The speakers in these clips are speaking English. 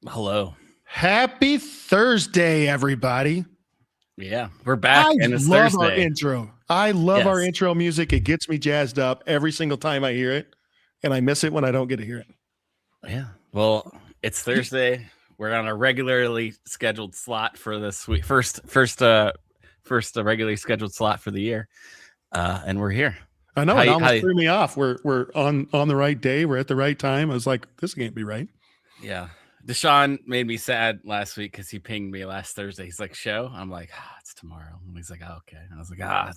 Hello. Happy Thursday, everybody. Yeah, we're back, I and it's love our Thursday. intro. I love our Yes. intro music. It gets me jazzed up every single time I hear it, and I miss it when I don't get to hear it. Yeah. Well, it's Thursday. We're on a regularly scheduled slot for this week. First regularly scheduled slot for the year, and we're here. I know it almost threw me off. We're on the right day. We're at the right time. I was like, this can't be right. Yeah. Deshaun made me sad last week because he pinged me last Thursday. He's like, show? I'm like, it's tomorrow. And he's like, oh, okay. And I was like, got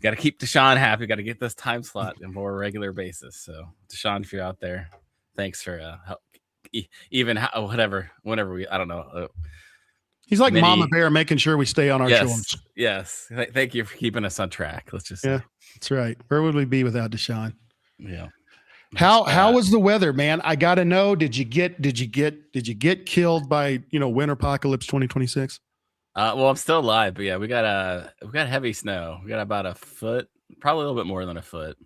to keep Deshaun happy. Got to get this time slot on a more regular basis. So, Deshaun, if you're out there, thanks for help. Whenever we, I don't know. He's like Mama Bear, making sure we stay on our shoulders. Yes. Thank you for keeping us on track. Let's just say. That's right. Where would we be without Deshaun? Yeah. How was the weather, man? I got to know. Did you get killed by winter apocalypse 2026? Well, I'm still alive, but yeah, we got heavy snow. We got about a foot, probably a little bit more than a foot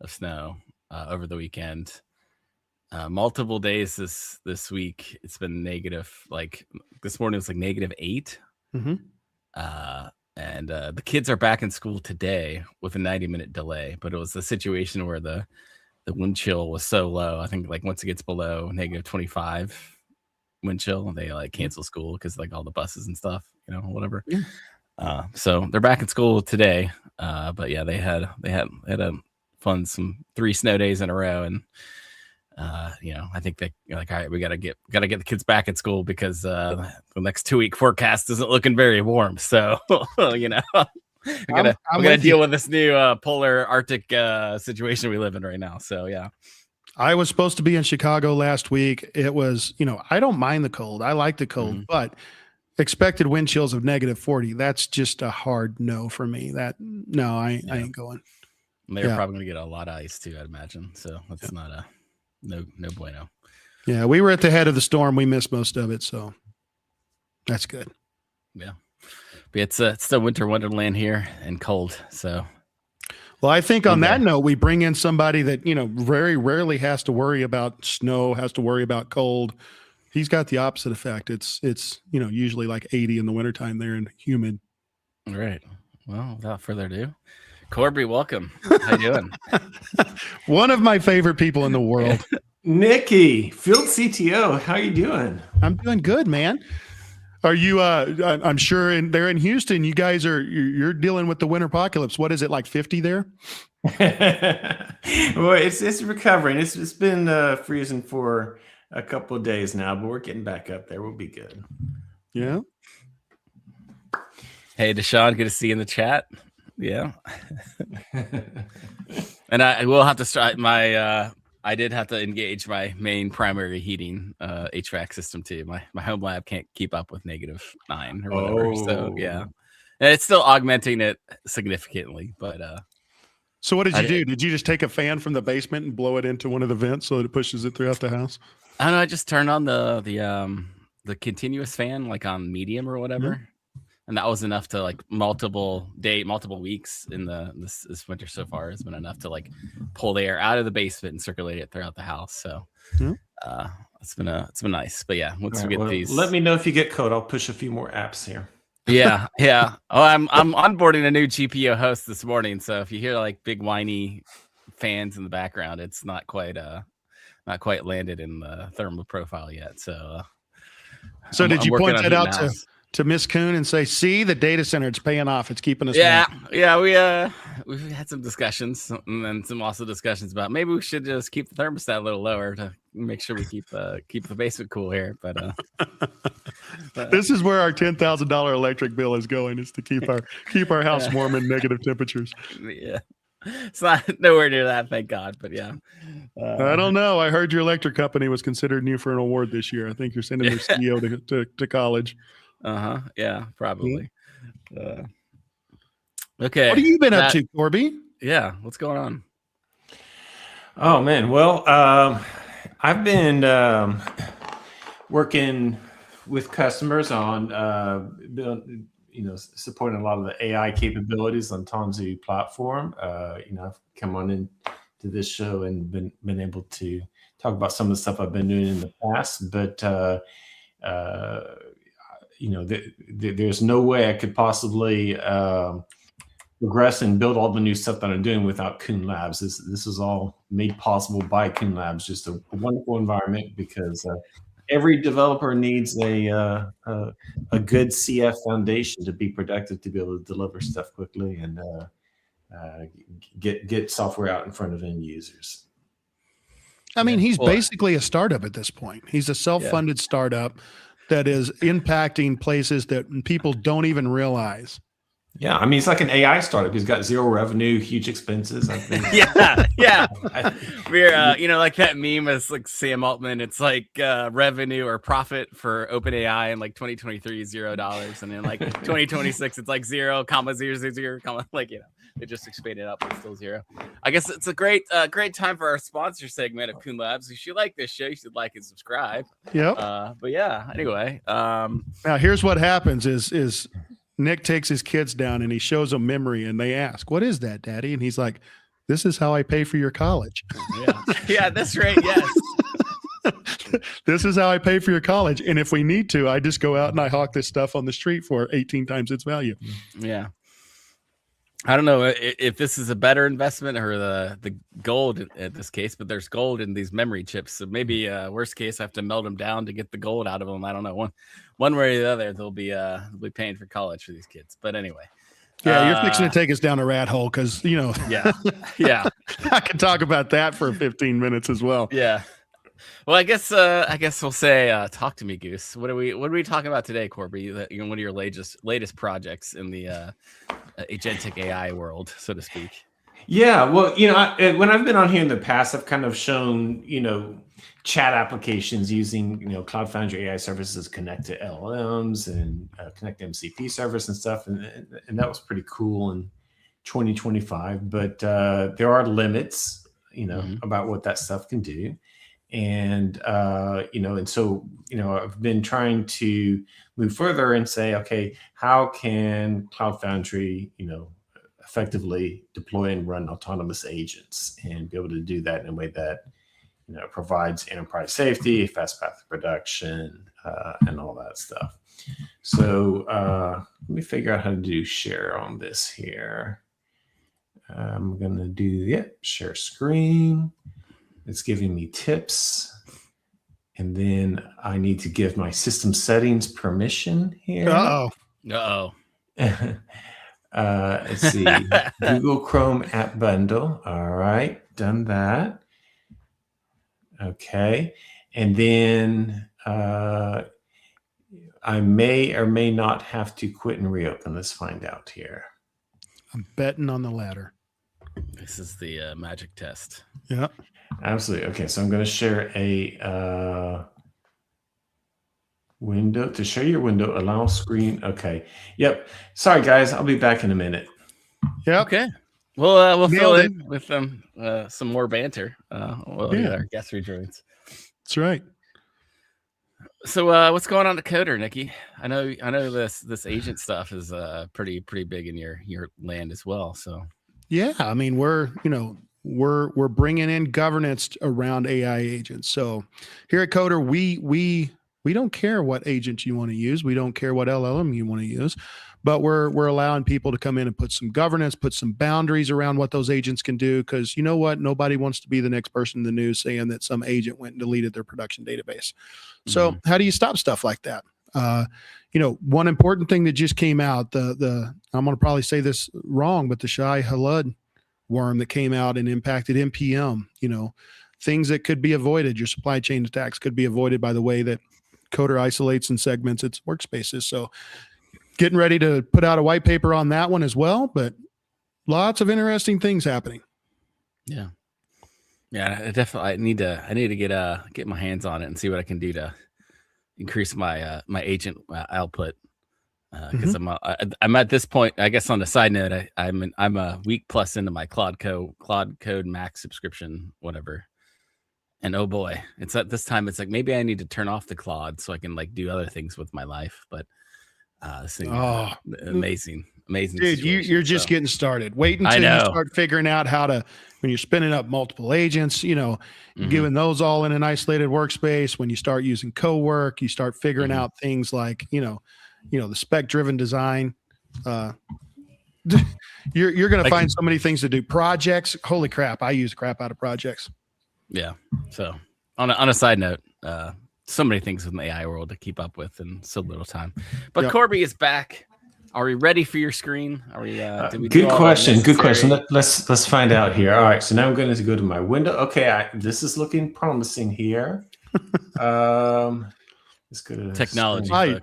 of snow over the weekend. Multiple days this week. It's been negative. Like this morning was like -8. Mm-hmm. And the kids are back in school today with a 90-minute delay, but it was a situation where the wind chill was so low. I think like once it gets below -25 wind chill, they like cancel school because like all the buses and stuff, whatever. Yeah. So they're back in school today. But yeah, they had a fun 3 snow days in a row, and I think they like, all right, we gotta get the kids back in school because the next 2-week forecast isn't looking very warm. So we gotta deal with this new polar Arctic situation we live in right now. So yeah. I was supposed to be in Chicago last week. It was, I don't mind the cold. I like the cold, but expected wind chills of -40. That's just a hard no for me. I ain't going. They're probably gonna get a lot of ice too, I'd imagine. So that's not a no bueno. Yeah, we were at the head of the storm. We missed most of it, so that's good. Yeah. But it's still winter wonderland here and cold. So, well, I think on that note, we bring in somebody that very rarely has to worry about snow, has to worry about cold. He's got the opposite effect. It's usually like 80 in the wintertime there and humid. All right. Well, without further ado, Corby, welcome. How you doing? One of my favorite people in the world. Nicky, field CTO. How you doing? I'm doing good, man. Are you? I'm sure they're in Houston. You guys you're dealing with the winter apocalypse. What is it, like 50 there? Well, it's recovering. It's been freezing for a couple of days now, but we're getting back up there. We'll be good. Yeah. Hey, Deshaun, good to see you in the chat. Yeah. And I will have to start I did have to engage my main primary heating HVAC system too. My home lab can't keep up with -9 or whatever. So yeah, and it's still augmenting it significantly. But so what did you do? Did you just take a fan from the basement and blow it into one of the vents so that it pushes it throughout the house? I don't know. I just turned on the continuous fan, like on medium or whatever. Mm-hmm. And that was enough to like multiple weeks in this winter so far has been enough to like pull the air out of the basement and circulate it throughout the house. So it's been nice. But yeah, once we get these, let me know if you get code. I'll push a few more apps here. Yeah. Oh, I'm onboarding a new GPO host this morning. So if you hear like big whiny fans in the background, it's not quite landed in the thermal profile yet. So did you point that out to Miss Kuhn and say, see, the data center, it's paying off. It's keeping us. Yeah. We've had some discussions and then some also discussions about maybe we should just keep the thermostat a little lower to make sure we keep the basement cool here. But this is where our $10,000 electric bill is going, is to keep our house warm in negative temperatures. Yeah. It's not nowhere near that, thank God. But yeah, I don't know. I heard your electric company was considering you for an award this year. I think you're sending their CEO to college. Yeah, probably. Okay. What have you been up to, Corby? Yeah, what's going on? Oh man, well, I've been working with customers on supporting a lot of the AI capabilities on Tanzu platform. I've come on into this show and been able to talk about some of the stuff I've been doing in the past, but there's no way I could possibly progress and build all the new stuff that I'm doing without Kuhn Labs. This is all made possible by Kuhn Labs. Just a wonderful environment, because every developer needs a good CF foundation to be productive, to be able to deliver stuff quickly and get software out in front of end users. I mean, he's basically a startup at this point. He's a self-funded startup that is impacting places that people don't even realize. Yeah, I mean, it's like an AI startup. He's got zero revenue, huge expenses, I think. yeah. We're, like that meme is like Sam Altman. It's like revenue or profit for OpenAI in like 2023 is $0, and then like 2026 it's like 0,000, they just expanded out, but still zero. I guess it's a great time for our sponsor segment of Kuhn Labs. If you like this show, you should like and subscribe. Yep. But yeah, anyway. Now here's what happens is Nick takes his kids down and he shows them memory, and they ask, "What is that, Daddy?" And he's like, "This is how I pay for your college." Yeah, that's right. Yes. This is how I pay for your college. And if we need to, I just go out and I hawk this stuff on the street for 18 times its value. Yeah. I don't know if this is a better investment or the gold in this case, but there's gold in these memory chips. So maybe worst case, I have to melt them down to get the gold out of them. I don't know. One way or the other, they'll be paying for college for these kids. But anyway. Yeah, you're fixing to take us down a rat hole because, Yeah. I could talk about that for 15 minutes as well. Yeah. Well, I guess we'll say, talk to me, Goose. What are we talking about today, Corby? One of your latest projects in the agentic AI world, so to speak. Yeah, well, when I've been on here in the past, I've kind of shown, chat applications using, Cloud Foundry AI services connect to LLMs and connect to MCP service and stuff, and that was pretty cool in 2025. But there are limits, about what that stuff can do. And, so I've been trying to move further and say, okay, how can Cloud Foundry, effectively deploy and run autonomous agents and be able to do that in a way that, provides enterprise safety, fast path to production, and all that stuff. So let me figure out how to do share on this here. I'm going to do, share screen. It's giving me tips, and then I need to give my system settings permission here. Uh-oh. Let's see. Google Chrome app bundle. All right, done that. Okay, and then I may or may not have to quit and reopen. Let's find out here. I'm betting on the latter. This is the magic test. Yeah. Absolutely. Okay, so I'm going to share a window. To share your window, allow screen. Okay. Yep. Sorry, guys. I'll be back in a minute. Yeah. Okay. We'll fill in with some more banter. Our guest rejoins. That's right. So what's going on to Coder, Nicky? I know this agent stuff is pretty big in your land as well. So yeah, I mean we're bringing in governance around AI agents. So here at Coder, we don't care what agent you want to use. We don't care what LLM you want to use, but we're allowing people to come in and put some governance, put some boundaries around what those agents can do. Because you know what? Nobody wants to be the next person in the news saying that some agent went and deleted their production database. So how do you stop stuff like that? One important thing that just came out, I'm going to probably say this wrong, but the Shai Halud worm that came out and impacted NPM, things that could be avoided. Your supply chain attacks could be avoided by the way that Coder isolates and segments its workspaces. So getting ready to put out a white paper on that one as well, but lots of interesting things happening. Yeah. I definitely I need to get my hands on it and see what I can do to increase my my agent output. Because I'm at this point, I guess on a side note, I'm a week plus into my Claude Code Max subscription, whatever. And oh boy, it's at this time, it's like maybe I need to turn off the Claude so I can like do other things with my life. But this thing, amazing. amazing. Dude, you're just getting started. Wait until you start figuring out how to, when you're spinning up multiple agents, giving those all in an isolated workspace. When you start using co-work, you start figuring out things like, the spec-driven design. You're going to find so many things to do. Projects. Holy crap. I use crap out of projects. Yeah. So on a side note, so many things in the AI world to keep up with in so little time. But Corby is back. Are we ready for your screen? Are we? Good question. Good question. Let's find out here. All right. So now I'm going to go to my window. Okay. This is looking promising here. Let's go to technology.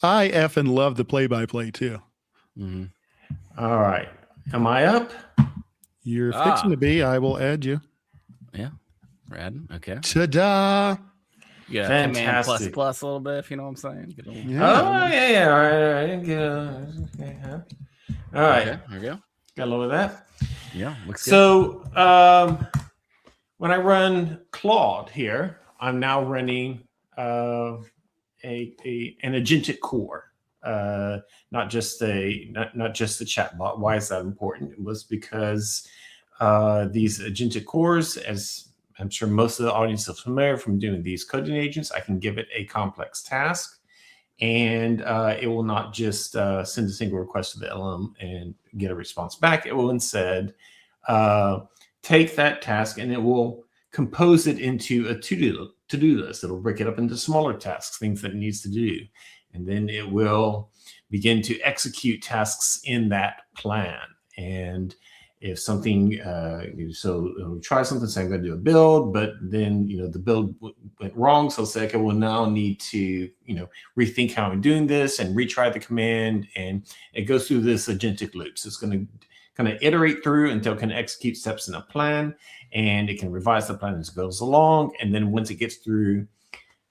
I effing love the play-by-play too. Mm-hmm. All right. Am I up? You're fixing to be. I will add you. Yeah. Rad. Okay. Ta-da. Yeah. Fantastic. Plus a little bit, if you know what I'm saying. Yeah. All right. All right. Okay, there we go. Got a little of that. Yeah. Looks good. So when I run Claude here, I'm now running an agentic core. Not just the chatbot. Why is that important? It was because these agentic cores, as I'm sure most of the audience is familiar from doing these coding agents, I can give it a complex task, and it will not just send a single request to the LM and get a response back. It will instead take that task and it will compose it into a to-do list. It'll break it up into smaller tasks, things that it needs to do. And then it will begin to execute tasks in that plan. And if something, so it'll try something, say I'm going to do a build, but then, the build went wrong. So it's like, I will now need to, rethink how I'm doing this and retry the command. And it goes through this agentic loop. So it's going to kind of iterate through until it can execute steps in a plan, and it can revise the plan as it goes along. And then once it gets through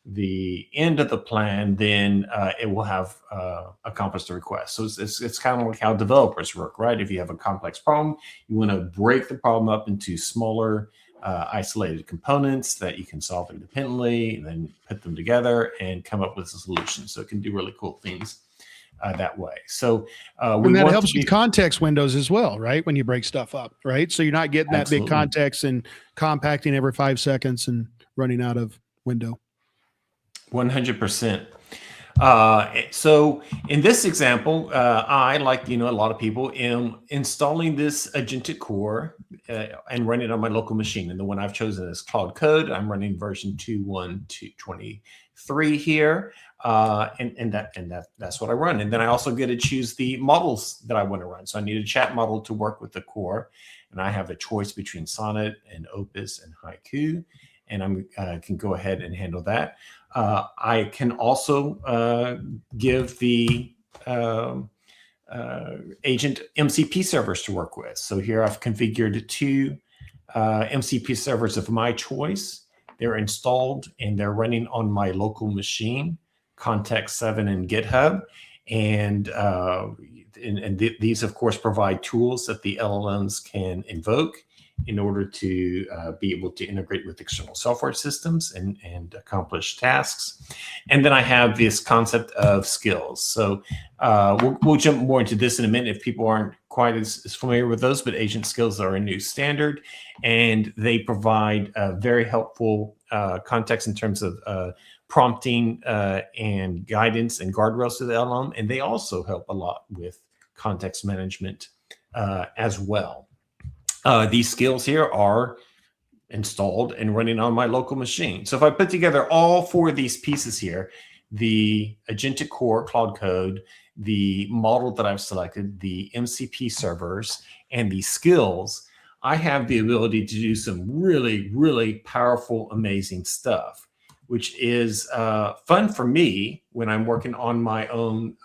the end of the plan, then it will have accomplished the request. So it's kind of like how developers work, right? If you have a complex problem, you want to break the problem up into smaller isolated components that you can solve independently, and then put them together and come up with a solution. So it can do really cool things that way. So and that helps with context windows as well, right? When you break stuff up, right? So you're not getting that big context and compacting every 5 seconds and running out of window. 100%. So in this example, I, like a lot of people, am installing this agentic core and running it on my local machine. And the one I've chosen is Cloud Code. I'm running version 2.1.23 here, and that's what I run. And then I also get to choose the models that I want to run. So I need a chat model to work with the core, and I have a choice between Sonnet and Opus and Haiku, and I can go ahead and handle that. I can also give the agent MCP servers to work with. So here I've configured 2 MCP servers of my choice. They're installed and they're running on my local machine, Context 7 and GitHub. And these, of course, provide tools that the LLMs can invoke in order to be able to integrate with external software systems and accomplish tasks. And then I have this concept of skills. So we'll jump more into this in a minute if people aren't quite as familiar with those, but agent skills are a new standard, and they provide very helpful context in terms of prompting and guidance and guardrails to the LLM. And they also help a lot with context management as well. These skills here are installed and running on my local machine. So if I put together all 4 of these pieces here, the agentic core, Cloud Code, the model that I've selected, the MCP servers, and the skills, I have the ability to do some really, really powerful, amazing stuff, which is fun for me when I'm working on my own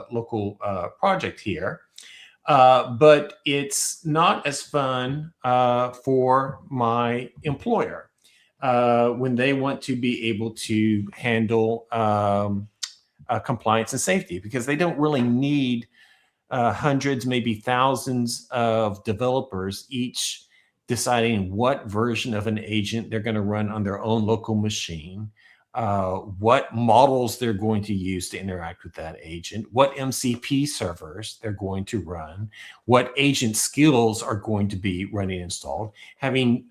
local project here. But it's not as fun for my employer when they want to be able to handle compliance and safety, because they don't really need hundreds, maybe thousands of developers each deciding what version of an agent they're going to run on their own local machine. what models they're going to use to interact with that agent, what MCP servers they're going to run, what agent skills are going to be running installed. Having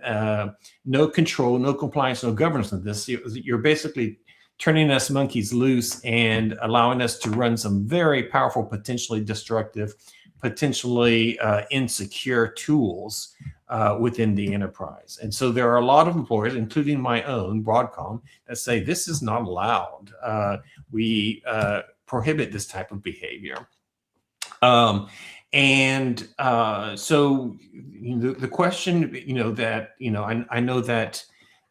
no control, no compliance, no governance of this, you're basically turning us monkeys loose and allowing us to run some very powerful, potentially destructive, potentially insecure tools within the enterprise. And so there are a lot of employers, including my own, Broadcom, that say this is not allowed. We prohibit this type of behavior. So the question, I know that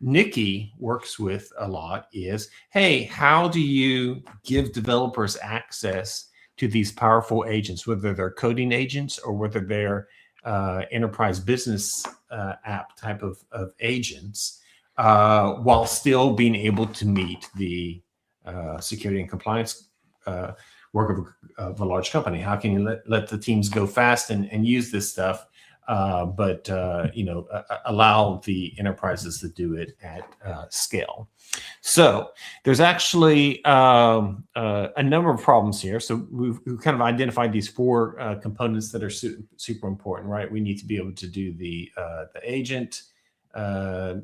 Nicky works with a lot is, hey, how do you give developers access to these powerful agents, whether they're coding agents or whether they're enterprise business app type of agents, while still being able to meet the security and compliance work of a large company? How can you let the teams go fast and use this stuff, but allow the enterprises to do it at scale? So there's actually a number of problems here. So we've kind of identified these four components that are super important, right? We need to be able to do the agent, the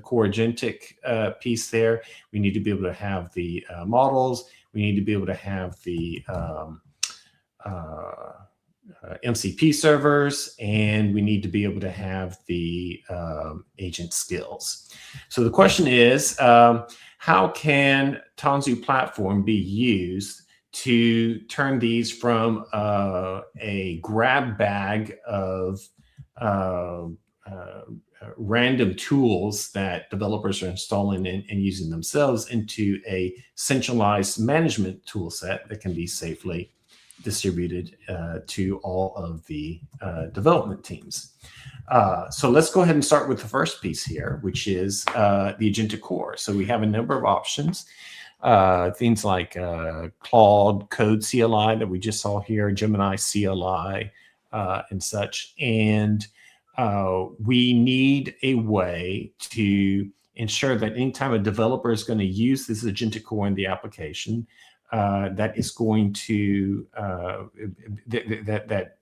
core agentic piece there. We need to be able to have the models. We need to be able to have the MCP servers, and we need to be able to have the agent skills. So the question is, how can Tanzu platform be used to turn these from a grab bag of random tools that developers are installing and using themselves into a centralized management tool set that can be safely distributed to all of the development teams? So let's go ahead and start with the first piece here, which is the agentic core. So we have a number of options, things like Claude Code CLI that we just saw here, Gemini CLI, and such. And we need a way to ensure that anytime a developer is going to use this agentic core in the application, that is going to that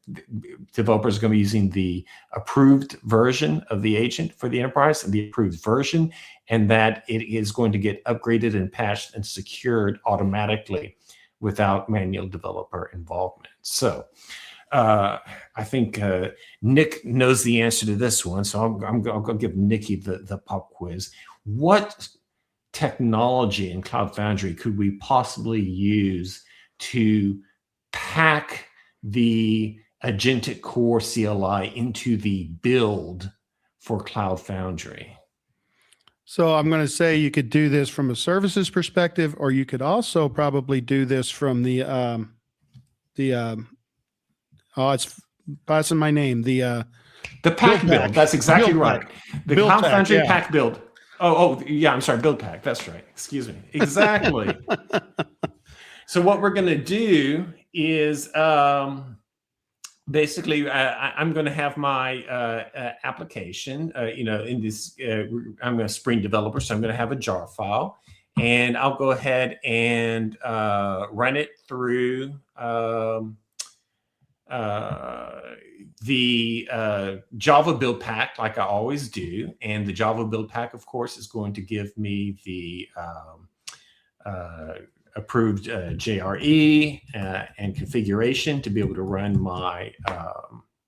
developers are going to be using the approved version of the agent for the enterprise, and the approved version, and that it is going to get upgraded and patched and secured automatically without manual developer involvement. So I think Nick knows the answer to this one, so I'm going to give Nicky the pop quiz. What technology in Cloud Foundry could we possibly use to pack the agentic core CLI into the build for Cloud Foundry? So I'm going to say you could do this from a services perspective, or you could also probably do this from it's passing my name. The pack build. That's exactly right. The Cloud Foundry pack build. Oh, yeah, I'm sorry, build pack. That's right. Excuse me. Exactly. So what we're going to do is basically I'm going to have my application, in this, I'm a Spring developer, so I'm going to have a jar file, and I'll go ahead and run it through the Java build pack, like I always do. And the Java build pack, of course, is going to give me the approved JRE and configuration to be able to run my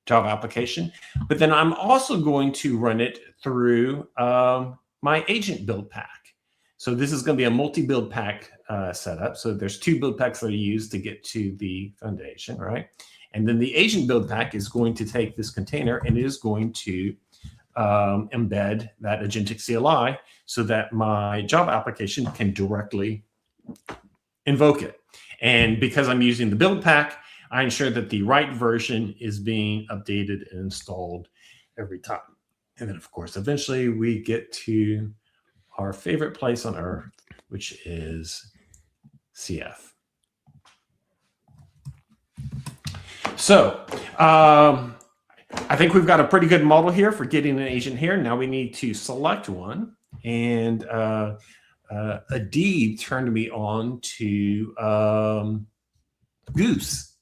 Java application. But then I'm also going to run it through my agent build pack. So this is going to be a multi-build pack setup. So there's two build packs that are used to get to the foundation, right? And then the agent build pack is going to take this container and it is going to embed that agentic CLI so that my Java application can directly invoke it. And because I'm using the build pack, I ensure that the right version is being updated and installed every time. And then, of course, eventually we get to our favorite place on earth, which is CF. So I think we've got a pretty good model here for getting an agent here. Now we need to select one. and Adib turned me on to Goose,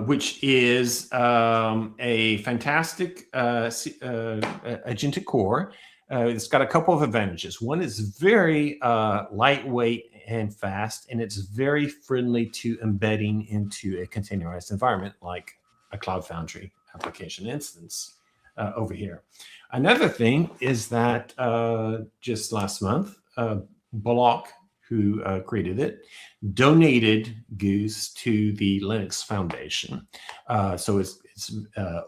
which is a fantastic agentic core. It's got a couple of advantages. One is very lightweight and fast, and it's very friendly to embedding into a containerized environment like a Cloud Foundry application instance over here. Another thing is that just last month, Bullock, who created it, donated Goose to the Linux Foundation. So it's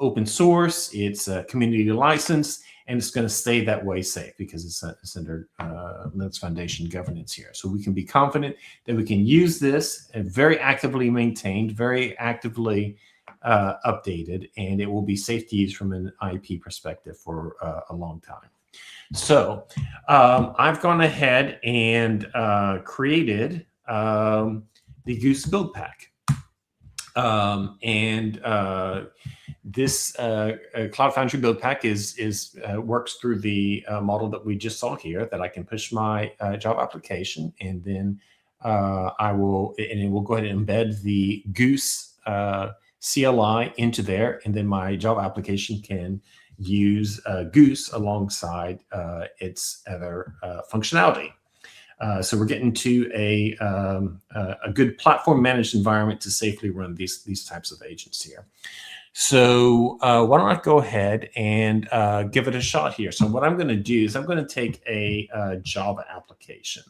open source, it's a community license, and it's going to stay that way safe because it's under Linux Foundation governance here. So we can be confident that we can use this, very actively maintained, very actively updated, and it will be safe to use from an IP perspective for a long time. So I've gone ahead and created the Goose build pack. This Cloud Foundry build pack works through the model that we just saw here, that I can push my Java application, and then it will go ahead and embed the Goose CLI into there, and then my Java application can use Goose alongside its other functionality. So we're getting to a good platform managed environment to safely run these types of agents here. So why don't I go ahead and give it a shot here. So what I'm going to do is I'm going to take a Java application.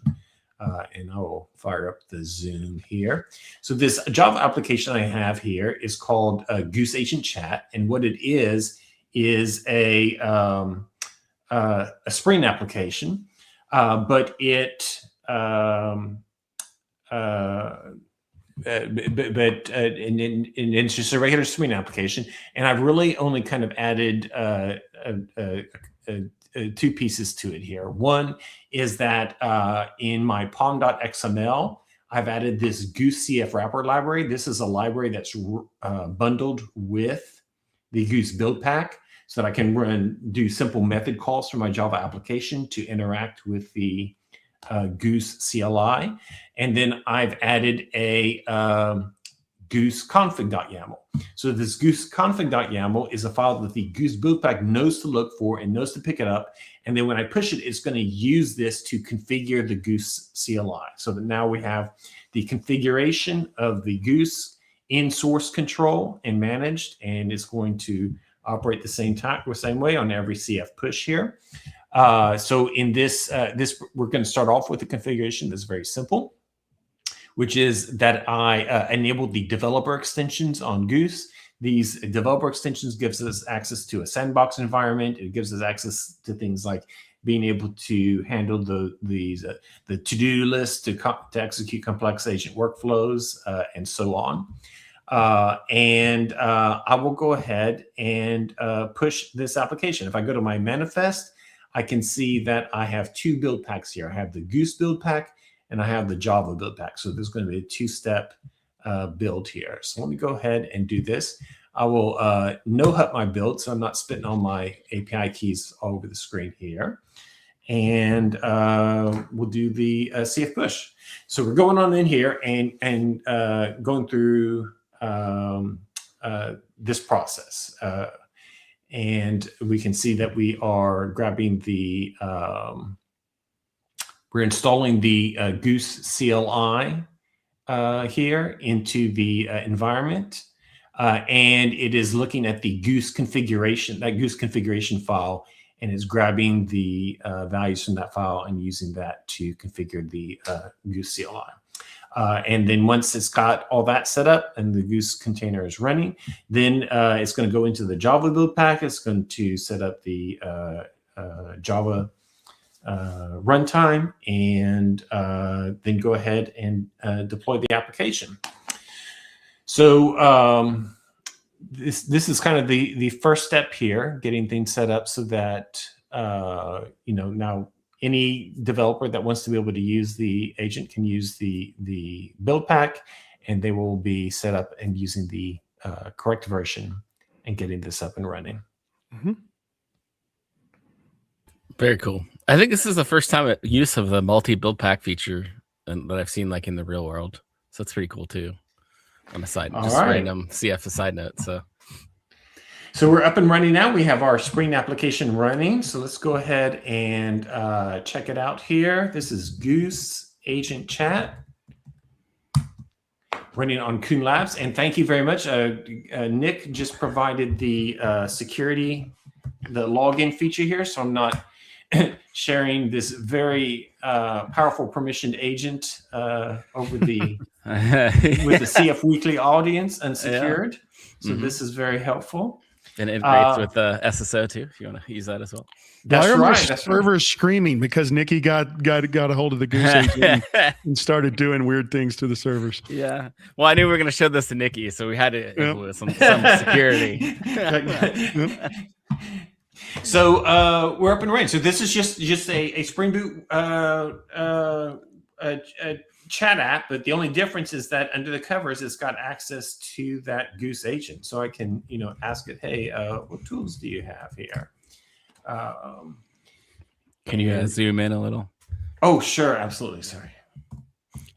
And I will fire up the Zoom here. So this Java application I have here is called goose-agent-chat, and what it is a Spring application, but it's just a regular Spring application, and I've really only kind of added two pieces to it here. One is that in my pom.xml, I've added this Goose CF wrapper library. This is a library that's bundled with the Goose build pack, so that I can do simple method calls for my Java application to interact with the Goose CLI. And then I've added a goose config.yaml. So this goose config.yaml is a file that the Goose build pack knows to look for and knows to pick it up. And then when I push it, it's going to use this to configure the Goose CLI. So that now we have the configuration of the Goose in source control and managed, and it's going to operate the same way on every CF push here. So in this, we're going to start off with a configuration that's very simple, which is that I enabled the developer extensions on Goose. These developer extensions gives us access to a sandbox environment. It gives us access to things like being able to handle the to-do list to execute complex agent workflows and so on. I will go ahead and push this application. If I go to my manifest, I can see that I have two build packs here. I have the Goose build pack and I have the Java build pack. So there's going to be a two-step build here. So let me go ahead and do this. I will no-hut my build, so I'm not spitting on my API keys all over the screen here. And we'll do the CF push. So we're going on in here and going through this process. And we can see that we are grabbing the, we're installing the Goose CLI here into the environment. And it is looking at the Goose configuration, that Goose configuration file, and is grabbing the values from that file and using that to configure the Goose CLI. And then once it's got all that set up and the Goose container is running, then it's going to go into the Java build pack. It's going to set up the Java runtime and then go ahead and deploy the application. So this is kind of the first step here, getting things set up so that now any developer that wants to be able to use the agent can use the build pack, and they will be set up and using the correct version and getting this up and running. Mm-hmm. Very cool. I think this is the first time use of the multi-build pack feature that I've seen like in the real world. So it's pretty cool too. On a side, just random CF side note. So we're up and running now. We have our Spring application running. So let's go ahead and check it out here. This is Goose-agent-chat running on Kuhn Labs. And thank you very much. Nick just provided the security, the login feature here. So I'm not sharing this very powerful permissioned agent over the with the CF Weekly audience unsecured. Yeah. So this is very helpful. And it integrates with the SSO too, if you want to use that as well. That's right. Servers screaming because Nicky got a hold of the Goose agent and started doing weird things to the servers. Yeah. Well, I knew we were going to show this to Nicky, so we had to influence some security. So we're up and running. So this is just a Spring Boot chat app, but the only difference is that under the covers, it's got access to that Goose agent. So I can, ask it, hey, what tools do you have here? Can you zoom in a little? Oh, sure. Absolutely. Sorry.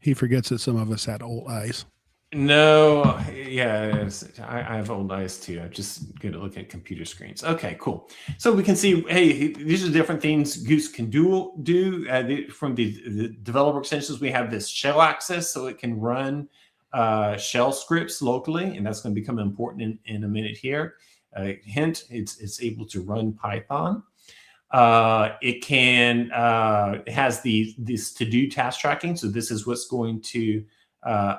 He forgets that some of us had old eyes. No, yeah, I have old eyes too. I'm just good at looking at computer screens. Okay, cool. So we can see, hey, these are different things Goose can do. From the developer extensions, we have this shell access, so it can run shell scripts locally, and that's going to become important in a minute here. Hint, it's able to run Python. It has this to-do task tracking, so this is what's going to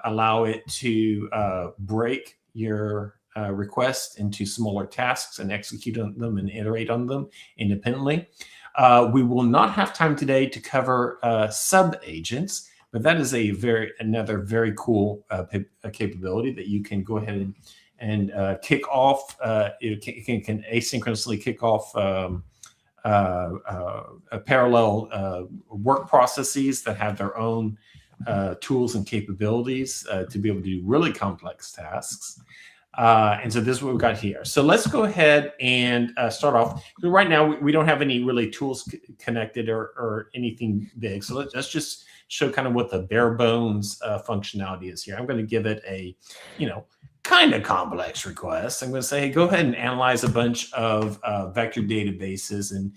allow it to break your request into smaller tasks and execute on them and iterate on them independently. We will not have time today to cover sub-agents, but that is another very cool capability that you can go ahead and kick off. It can asynchronously kick off parallel work processes that have their own tools and capabilities to be able to do really complex tasks. And so this is what we've got here. So let's go ahead and start off. Right now, we don't have any really tools connected or anything big. So let's just show kind of what the bare bones functionality is here. I'm going to give it a, kind of complex request. I'm going to say, hey, go ahead and analyze a bunch of vector databases and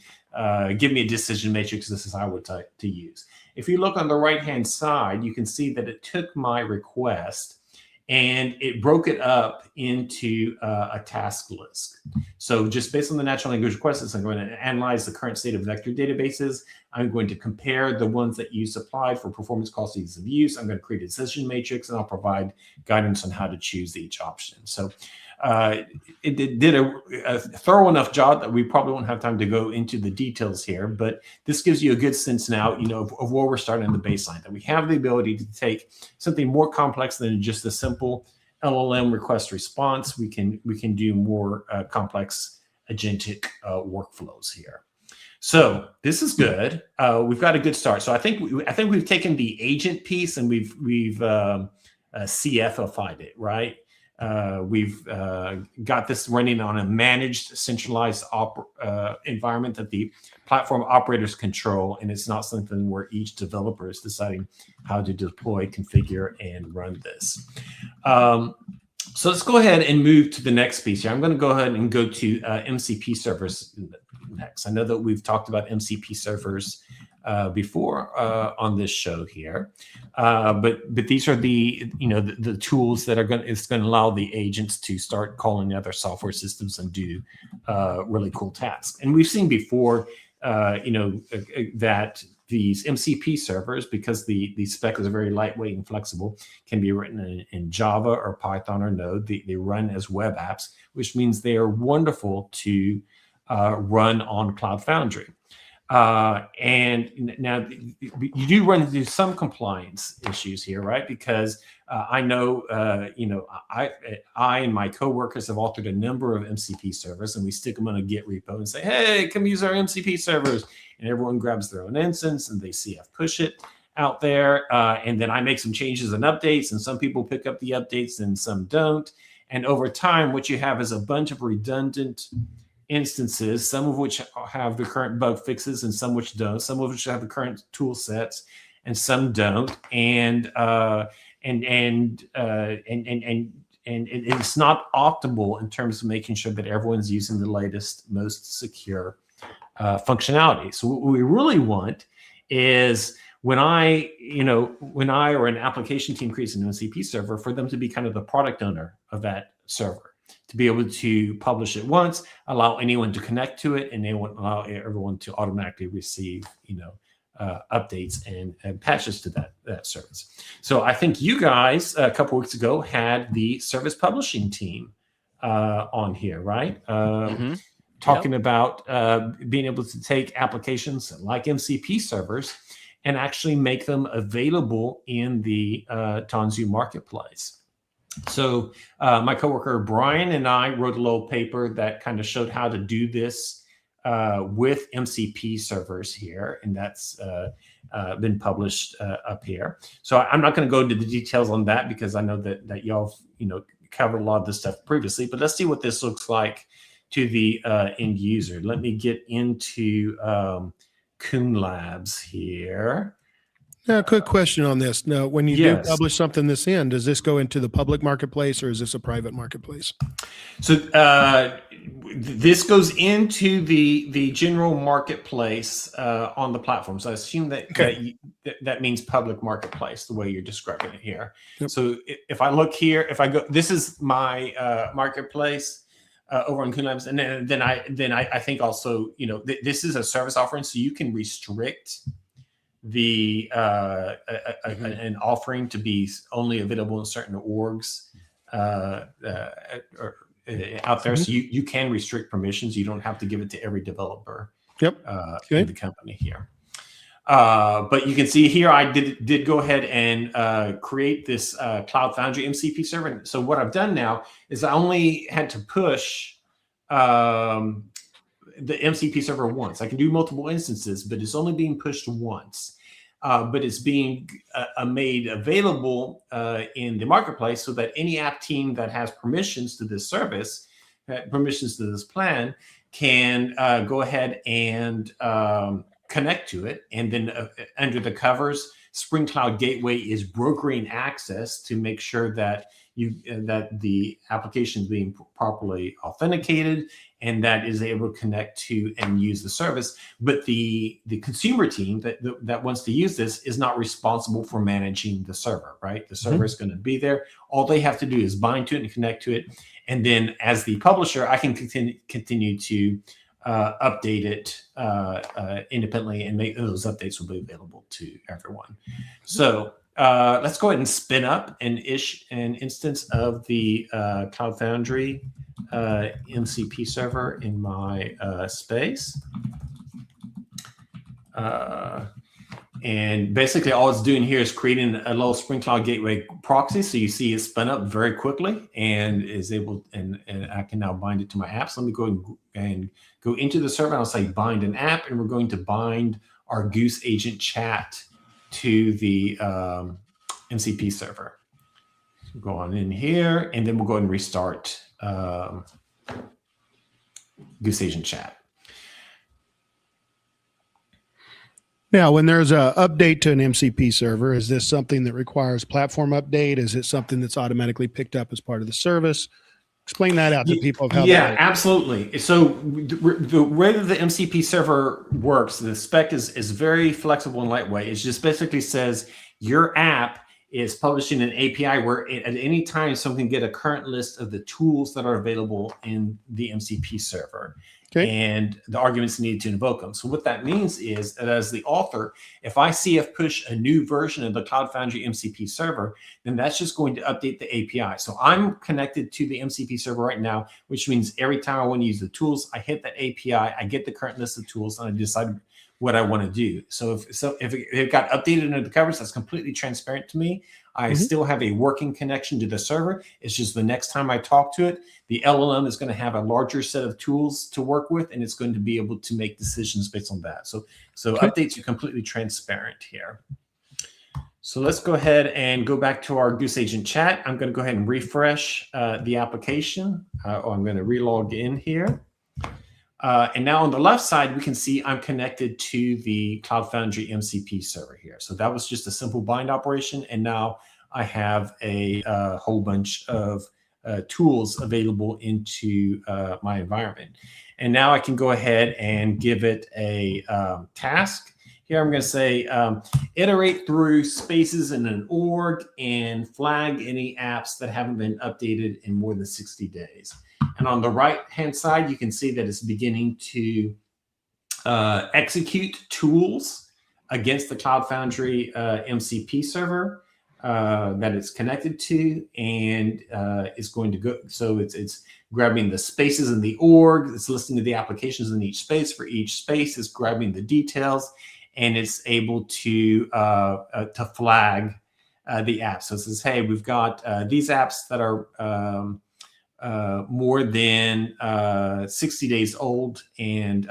give me a decision matrix. This is how I would to use. If you look on the right-hand side, you can see that it took my request and it broke it up into a task list. So just based on the natural language requests, I'm going to analyze the current state of vector databases. I'm going to compare the ones that you supplied for performance, cost, ease of use. I'm going to create a decision matrix, and I'll provide guidance on how to choose each option. So it did a thorough enough job that we probably won't have time to go into the details here, but this gives you a good sense now, of where we're starting in the baseline, that we have the ability to take something more complex than just a simple LLM request response. We can do more complex agentic workflows here. So this is good. We've got a good start. So I think we've taken the agent piece and we've CF-ified it, right? We've got this running on a managed, centralized environment that the platform operators control, and it's not something where each developer is deciding how to deploy, configure, and run this. So let's go ahead and move to the next piece here. I'm going to go ahead and go to MCP servers next. I know that we've talked about MCP servers before on this show here, but these are the tools that it's going to allow the agents to start calling other software systems and do really cool tasks. And we've seen before, that these MCP servers, because the spec is very lightweight and flexible, can be written in Java or Python or Node. They run as web apps, which means they are wonderful to run on Cloud Foundry. And now you do run into some compliance issues here, right? Because I know, I and my coworkers have authored a number of MCP servers, and we stick them on a Git repo and say, hey, come use our MCP servers. And everyone grabs their own instance and they CF push it out there. And then I make some changes and updates, and some people pick up the updates and some don't. And over time, what you have is a bunch of redundant instances, some of which have the current bug fixes and some which don't, some of which have the current tool sets and some don't. And it's not optimal in terms of making sure that everyone's using the latest, most secure functionality. So what we really want is when I or an application team creates an MCP server, for them to be kind of the product owner of that server, to be able to publish it once, allow anyone to connect to it, and they won't allow everyone to automatically receive, updates and patches to that service. So I think you guys a couple weeks ago had the service publishing team on here, right? Talking about being able to take applications like MCP servers and actually make them available in the Tanzu marketplace. So my coworker Brian and I wrote a little paper that kind of showed how to do this with MCP servers here, and that's been published up here. So I'm not going to go into the details on that because I know that y'all covered a lot of this stuff previously. But let's see what this looks like to the end user. Let me get into Kuhn Labs here. Now, a quick question on this. Now, when you do publish something this in, does this go into the public marketplace or is this a private marketplace? So this goes into the general marketplace on the platform. So I assume that that means public marketplace, the way you're describing it here. Yep. So if I look here, if I go, this is my marketplace over on Kuhn Labs, and then I think also this is a service offering, so you can restrict the an offering to be only available in certain orgs out there. So you can restrict permissions. You don't have to give it to every developer in the company here. But you can see here, I did go ahead and create this Cloud Foundry MCP server. And so what I've done now is I only had to push the MCP server once. I can do multiple instances, but it's only being pushed once. But it's being made available in the marketplace so that any app team that has permissions to this service, permissions to this plan, can go ahead and connect to it. And then under the covers, Spring Cloud Gateway is brokering access to make sure that that the application is being properly authenticated and that is able to connect to and use the service. But the consumer team that wants to use this is not responsible for managing the server, right? The server is going to be there. All they have to do is bind to it and connect to it. And then as the publisher, I can continue to update it independently, and make those updates will be available to everyone. So let's go ahead and spin up an instance of the Cloud Foundry MCP server in my space. And basically all it's doing here is creating a little Spring Cloud Gateway proxy. So you see it spun up very quickly and is able, and I can now bind it to my apps. Let me go and go into the server, and I'll say bind an app, and we're going to bind our Goose Agent-Chat to the MCP server. So go on in here, and then we'll go ahead and restart Goose Agent-Chat. Now, when there's an update to an MCP server, is this something that requires platform update? Is it something that's automatically picked up as part of the service? Explain that out to people. Absolutely. So the way that the MCP server works, the spec is very flexible and lightweight. It just basically says your app is publishing an API where at any time someone can get a current list of the tools that are available in the MCP server. And the arguments needed to invoke them. So what that means is that as the author, if I CF push a new version of the Cloud Foundry MCP server, then that's just going to update the API. So I'm connected to the MCP server right now, which means every time I want to use the tools, I hit that API, I get the current list of tools, and I decide what I want to do. So if it got updated under the covers, that's completely transparent to me. I still have a working connection to the server. It's just the next time I talk to it, the LLM is going to have a larger set of tools to work with, and it's going to be able to make decisions based on that. So updates are completely transparent here. So let's go ahead and go back to our Goose Agent Chat. I'm going to go ahead and refresh the application. I'm going to relog in here. And now on the left side, we can see I'm connected to the Cloud Foundry MCP server here. So that was just a simple bind operation. And now I have a whole bunch of tools available into my environment. And now I can go ahead and give it a task. Here I'm going to say iterate through spaces in an org and flag any apps that haven't been updated in more than 60 days. And on the right-hand side, you can see that it's beginning to execute tools against the Cloud Foundry MCP server that it's connected to, and it's going to go. So it's grabbing the spaces in the org. It's listening to the applications in each space. For each space, it's grabbing the details, and it's able to flag the app. So it says, hey, we've got these apps that are more than 60 days old, and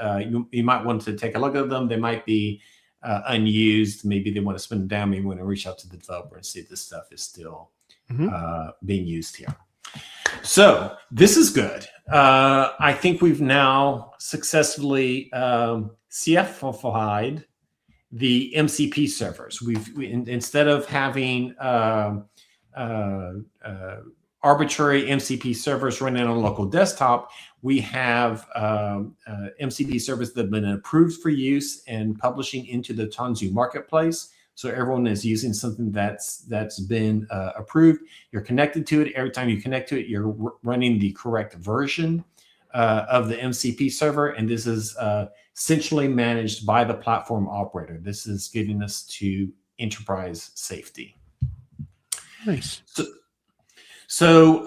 you might want to take a look at them. They might be unused. Maybe they want to spin them down. Maybe want to reach out to the developer and see if this stuff is still being used here. So this is good. I think we've now successfully CF-ified the MCP servers. Instead of having arbitrary MCP servers running on a local desktop, we have MCP servers that have been approved for use and publishing into the Tanzu marketplace. So everyone is using something that's been approved. You're connected to it. Every time you connect to it, you're running the correct version of the MCP server. And this is centrally managed by the platform operator. This is getting us to enterprise safety. Nice. So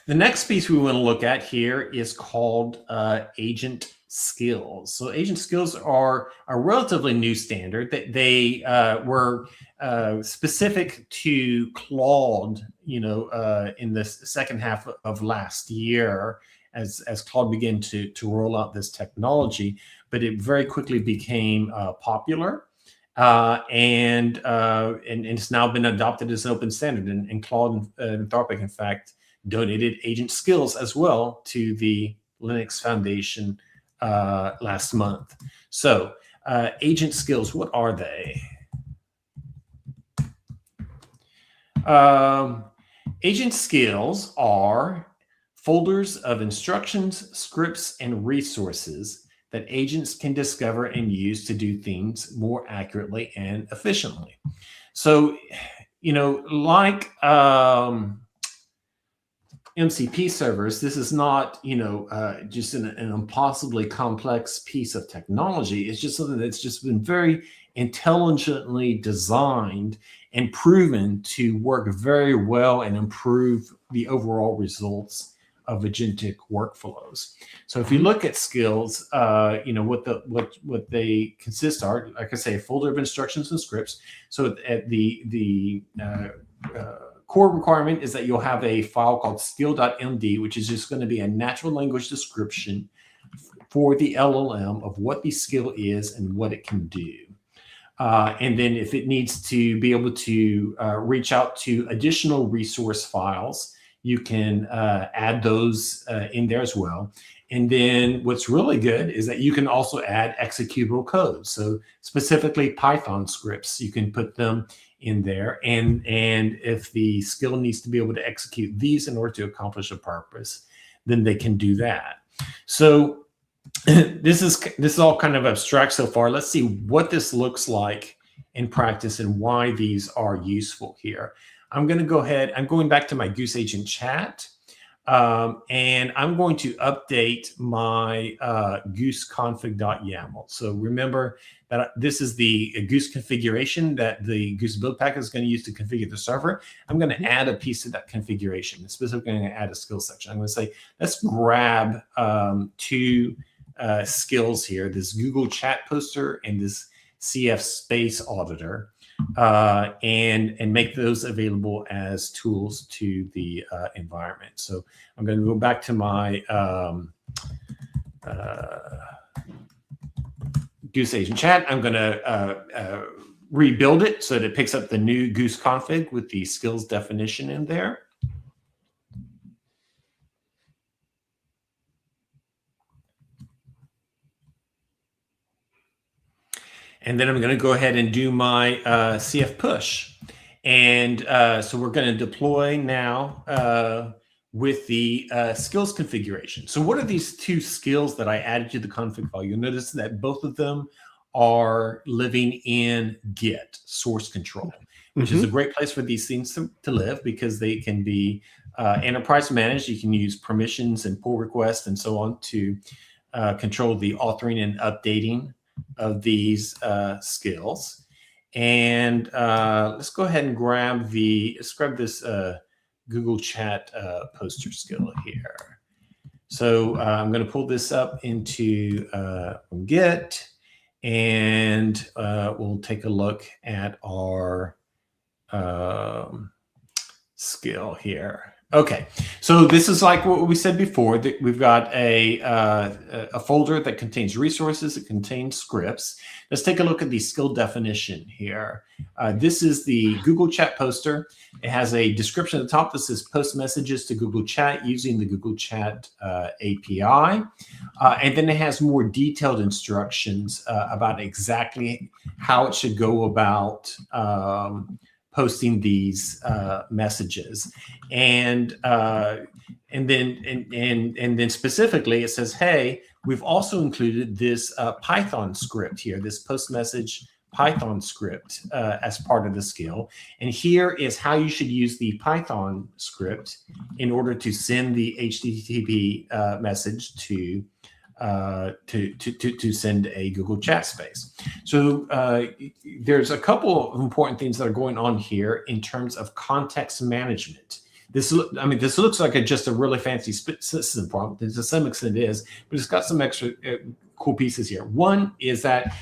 the next piece we want to look at here is called agent skills. So agent skills are a relatively new standard. That they were specific to Claude, in the second half of last year, as Claude began to roll out this technology. But it very quickly became popular. And it's now been adopted as an open standard. And Claude and Anthropic, in fact, donated agent skills as well to the Linux Foundation last month. So agent skills, what are they? Agent skills are folders of instructions, scripts, and resources that agents can discover and use to do things more accurately and efficiently. So, like MCP servers, this is not, just an impossibly complex piece of technology. It's just something that's just been very intelligently designed and proven to work very well and improve the overall results of agentic workflows. So if you look at skills, what they consist are, like I say, a folder of instructions and scripts. So at the core requirement is that you'll have a file called skill.md, which is just going to be a natural language description for the LLM of what the skill is and what it can do. And then if it needs to be able to reach out to additional resource files, you can add those in there as well. And then what's really good is that you can also add executable code. So specifically Python scripts, you can put them in there. And if the skill needs to be able to execute these in order to accomplish a purpose, then they can do that. So this is all kind of abstract so far. Let's see what this looks like in practice and why these are useful here. I'm going to go ahead. I'm going back to my Goose Agent Chat, and I'm going to update my gooseconfig.yaml. So remember that this is the Goose configuration that the Goose build package is going to use to configure the server. I'm going to add a piece of that configuration. Specifically, I'm going to add a skill section. I'm going to say, let's grab two skills here, this Google Chat poster and this CF space auditor. And make those available as tools to the environment. So I'm going to go back to my Goose Agent Chat. I'm going to rebuild it so that it picks up the new Goose config with the skills definition in there. And then I'm going to go ahead and do my CF push. And so we're going to deploy now with the skills configuration. So what are these two skills that I added to the config file? You'll notice that both of them are living in Git, source control, which is a great place for these things to live because they can be enterprise managed. You can use permissions and pull requests and so on to control the authoring and updating of these skills. And let's go ahead and grab this Google Chat poster skill here. So I'm going to pull this up into Git, and we'll take a look at our skill here. Okay, so this is like what we said before. That we've got a folder that contains resources. It contains scripts. Let's take a look at the skill definition here. This is the Google Chat poster. It has a description at the top that says post messages to Google Chat using the Google Chat API. And then it has more detailed instructions about exactly how it should go about posting these messages, and then specifically it says, hey, we've also included this Python script here, this post message Python script as part of the skill. And here is how you should use the Python script in order to send the HTTP message to send a Google Chat space. So there's a couple of important things that are going on here in terms of context management. This looks like just a really fancy system prompt. To some extent it is, but it's got some extra cool pieces here. One is that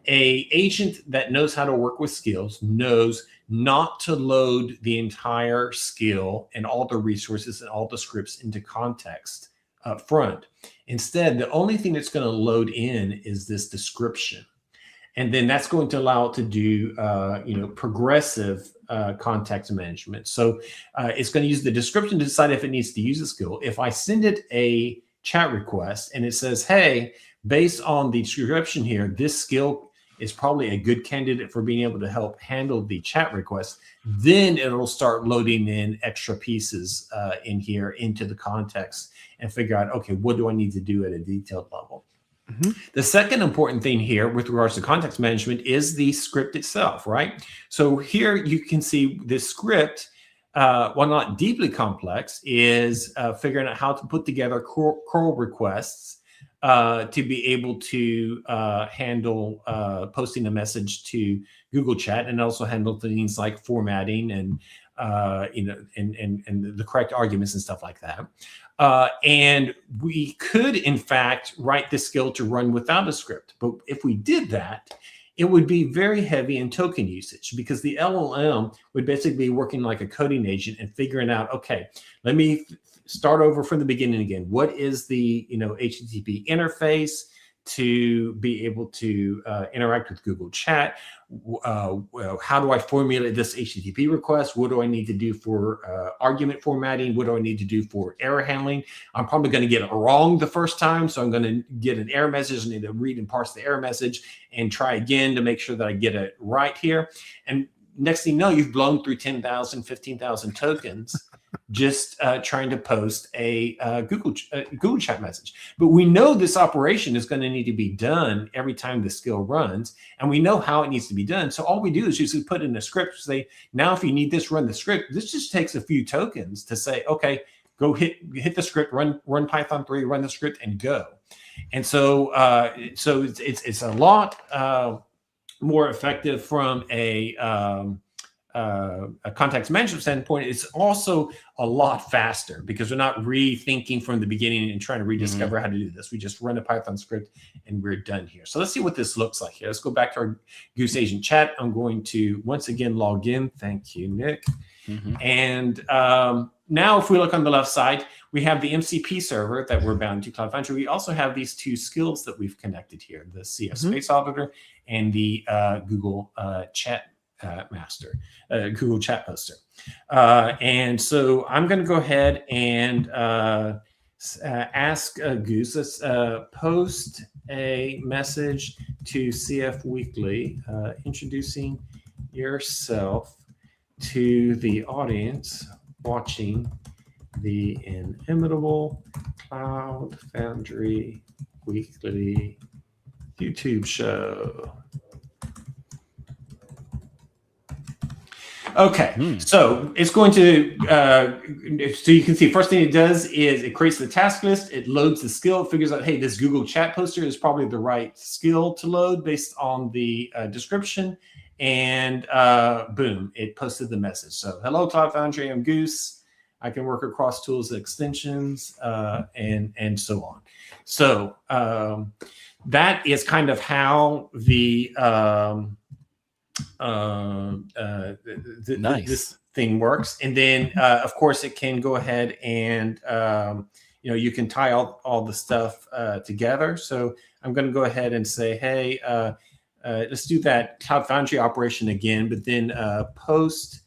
a agent that knows how to work with skills knows not to load the entire skill and all the resources and all the scripts into context up front. Instead, the only thing that's going to load in is this description. And then that's going to allow it to do progressive context management. So it's going to use the description to decide if it needs to use a skill. If I send it a chat request and it says, hey, based on the description here, this skill is probably a good candidate for being able to help handle the chat request, then it'll start loading in extra pieces in here into the context and figure out, okay, what do I need to do at a detailed level? The second important thing here with regards to context management is the script itself, right? So here you can see this script, while not deeply complex, is figuring out how to put together curl requests to be able to handle posting a message to Google Chat, and also handle things like formatting and the correct arguments and stuff like that. And we could, in fact, write this skill to run without a script. But if we did that, it would be very heavy in token usage, because the LLM would basically be working like a coding agent and figuring out, okay, let me start over from the beginning again. What is the HTTP interface to be able to interact with Google Chat? How do I formulate this HTTP request? What do I need to do for argument formatting? What do I need to do for error handling? I'm probably going to get it wrong the first time, so I'm going to get an error message. I need to read and parse the error message and try again to make sure that I get it right here. And next thing you know, you've blown through 10,000, 15,000 tokens just trying to post a Google Chat message. But we know this operation is going to need to be done every time the skill runs, and we know how it needs to be done. So all we do is just put in a script, say, now if you need this, run the script. This just takes a few tokens to say, okay, go hit the script, run Python 3, run the script, and go. And so it's a lot more effective from a context management standpoint. It's also a lot faster because we're not rethinking from the beginning and trying to rediscover how to do this. We just run a Python script and we're done here. So let's see what this looks like here. Let's go back to our Goose Agent Chat. I'm going to once again log in. Thank you, Nick. And now if we look on the left side, we have the MCP server that we're bound to Cloud Foundry. We also have these two skills that we've connected here, the CF Space Auditor and the Google Chat Google Chat poster. And so I'm going to go ahead and ask Goose, post a message to CF Weekly introducing yourself to the audience watching the inimitable Cloud Foundry Weekly YouTube show. Okay, so it's going to, so you can see first thing it does is it creates the task list, it loads the skill, it figures out, hey, this Google chat poster is probably the right skill to load based on the description, and boom, it posted the message. So hello, Cloud Foundry, I'm Goose. I can work across tools and extensions and so on. So that is kind of how the nice. This thing works. And then of course it can go ahead and you can tie all the stuff together. So I'm going to go ahead and say, hey, let's do that Cloud Foundry operation again, but then post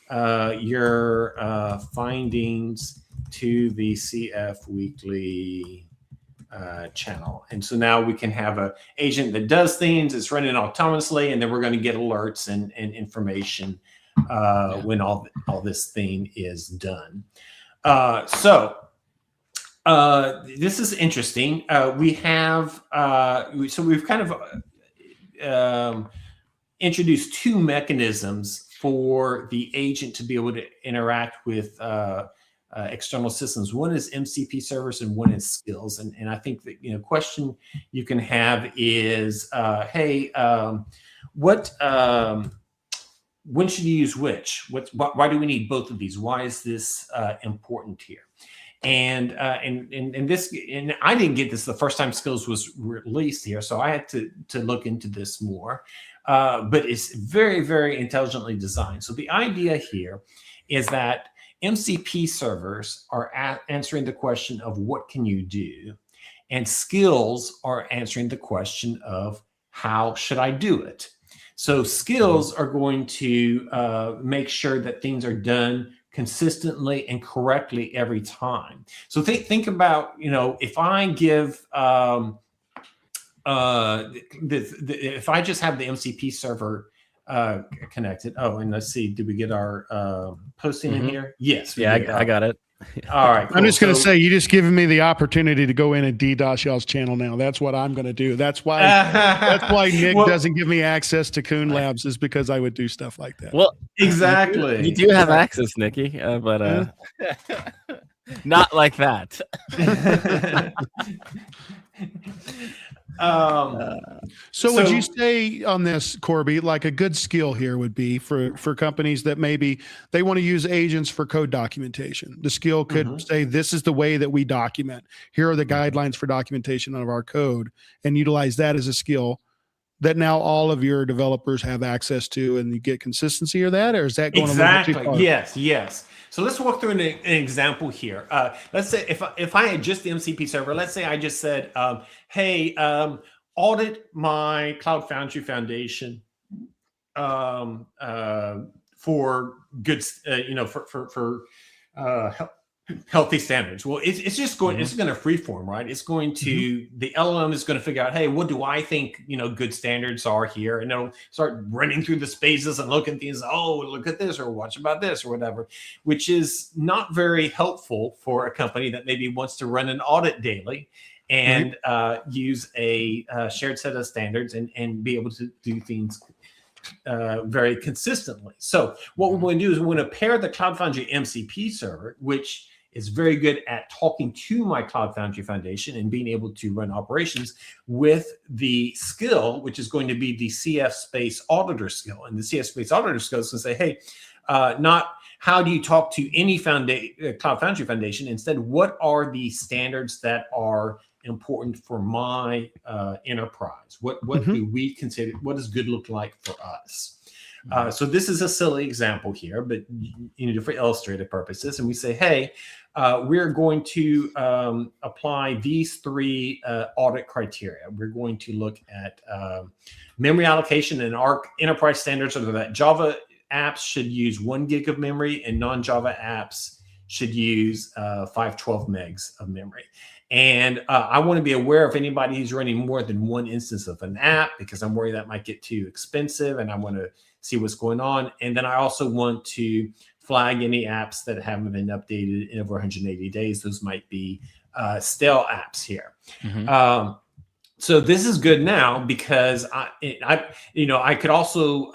your findings to the CF Weekly channel. And so now we can have an agent that does things, it's running autonomously, and then we're going to get alerts and information when all this thing is done. So this is interesting. We have, so we've kind of introduced two mechanisms for the agent to be able to interact with external systems. One is MCP servers and one is skills. And I think that, question you can have is, hey, when should you use which? Why do we need both of these? Why is this important here? And this, and I didn't get this the first time skills was released here, so I had to look into this more. But it's very, very intelligently designed. So the idea here is that MCP servers are answering the question of what can you do, and skills are answering the question of how should I do it. So skills are going to make sure that things are done consistently and correctly every time. So think about, if I give if I just have the MCP server connected. Oh, and let's see, did we get our posting in here? Yes. Yeah, I got it. All right. Cool. I'm just going to say, you just given me the opportunity to go in and DDoS y'all's channel now. That's what I'm going to do. That's why Nick doesn't give me access to Kuhn Labs, is because I would do stuff like that. Well, exactly. You do have access, Nicky, but not like that. So would you say on this, Corby, like a good skill here would be for companies that maybe they want to use agents for code documentation? The skill could say, this is the way that we document. Here are the guidelines for documentation of our code, and utilize that as a skill that now all of your developers have access to, and you get consistency of that? Or is that going exactly? A little too far? Yes. So let's walk through an example here. Let's say if I had just the MCP server, let's say I just said, hey, audit my Cloud Foundry Foundation for good, for healthy standards. Well, it's just going, it's going to freeform, right? It's going to, the LLM is going to figure out, hey, what do I think, good standards are here? And it'll start running through the spaces and looking at things. Oh, look at this, or watch about this, or whatever, which is not very helpful for a company that maybe wants to run an audit daily and use a shared set of standards and be able to do things very consistently. So what we're going to do is we're going to pair the Cloud Foundry MCP server, which is very good at talking to my Cloud Foundry Foundation and being able to run operations, with the skill, which is going to be the CF Space Auditor skill. And the CF Space Auditor skill is going to say, hey, not how do you talk to any Cloud Foundry Foundation? Instead, what are the standards that are important for my enterprise? What do we consider, what does good look like for us? So this is a silly example here, but for illustrative purposes. And we say, hey, we're going to apply these three audit criteria. We're going to look at memory allocation, and our enterprise standards are that Java apps should use 1 gig of memory and non-Java apps should use 512 megs of memory. And I want to be aware of anybody who's running more than one instance of an app, because I'm worried that might get too expensive, and I want to see what's going on. And then I also want to flag any apps that haven't been updated in over 180 days. Those might be stale apps here. So this is good now, because I could also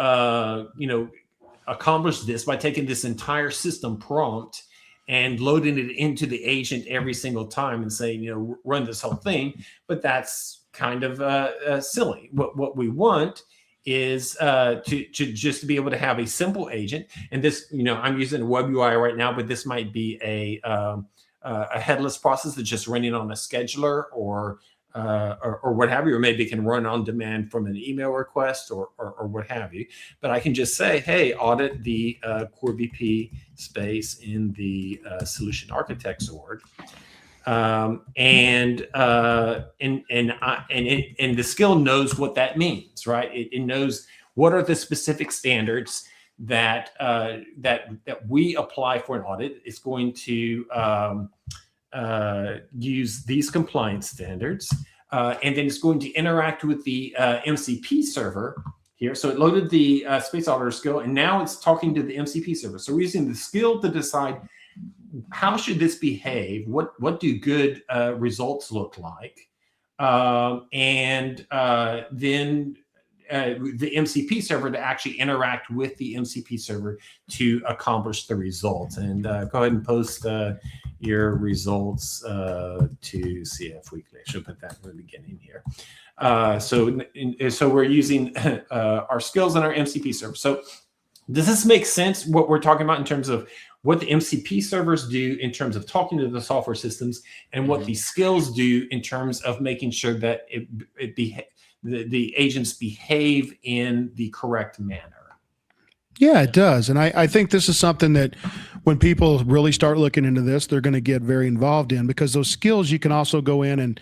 accomplish this by taking this entire system prompt and loading it into the agent every single time and saying, run this whole thing. But that's kind of silly. What we want is to just be able to have a simple agent. And this, I'm using a web UI right now, but this might be a headless process that's just running on a scheduler or what have you, or maybe it can run on demand from an email request or what have you. But I can just say, hey, audit the Corby P space in the solution architects org. And the skill knows what that means, right? It knows what are the specific standards that we apply for an audit. It's going to use these compliance standards, and then it's going to interact with the MCP server here. So it loaded the space auditor skill, and now it's talking to the MCP server. So we're using the skill to decide how should this behave, what do good results look like, and then the MCP server to actually interact with the MCP server to accomplish the results. And go ahead and post your results to CF Weekly. I should put that in the beginning here. So we're using our skills in our MCP server. So does this make sense, what we're talking about in terms of what the MCP servers do in terms of talking to the software systems, and what the skills do in terms of making sure that the agents behave in the correct manner? Yeah, it does. And I think this is something that when people really start looking into this, they're going to get very involved in, because those skills, you can also go in and,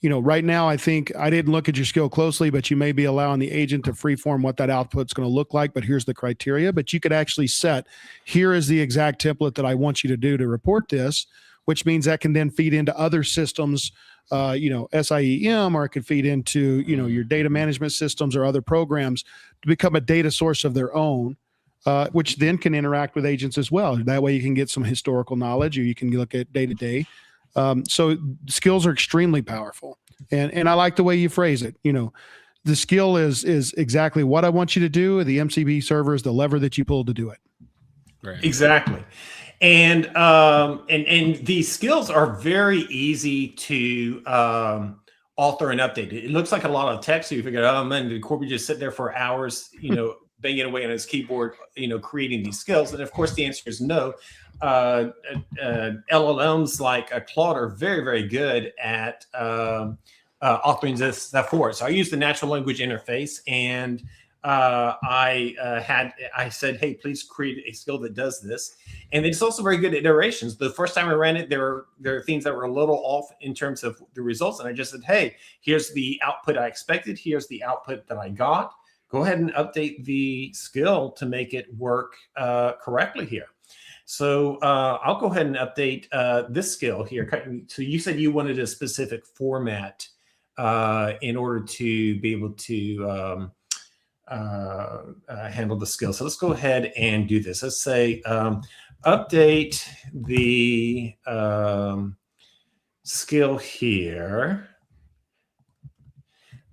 right now, I think I didn't look at your skill closely, but you may be allowing the agent to freeform what that output's going to look like, but here's the criteria. But you could actually set, here is the exact template that I want you to do to report this, which means that can then feed into other systems, SIEM, or it could feed into, your data management systems or other programs to become a data source of their own, which then can interact with agents as well. That way you can get some historical knowledge, or you can look at day to day. So skills are extremely powerful. And I like the way you phrase it. The skill is exactly what I want you to do. The MCP server is the lever that you pull to do it. Right. Exactly. And these skills are very easy to author and update. It looks like a lot of text. So you figure, oh man, did Corby just sit there for hours, banging away on his keyboard, creating these skills? And of course, the answer is no. LLMs like Claude are very, very good at authoring this stuff for us. So I use the natural language interface, and I said, hey, please create a skill that does this. And it's also very good at iterations. The first time I ran it, there are things that were a little off in terms of the results. And I just said, hey, here's the output I expected. Here's the output that I got. Go ahead and update the skill to make it work correctly here. So I'll go ahead and update this skill here. So you said you wanted a specific format in order to be able to handle the skill. So let's go ahead and do this. Let's say update the skill here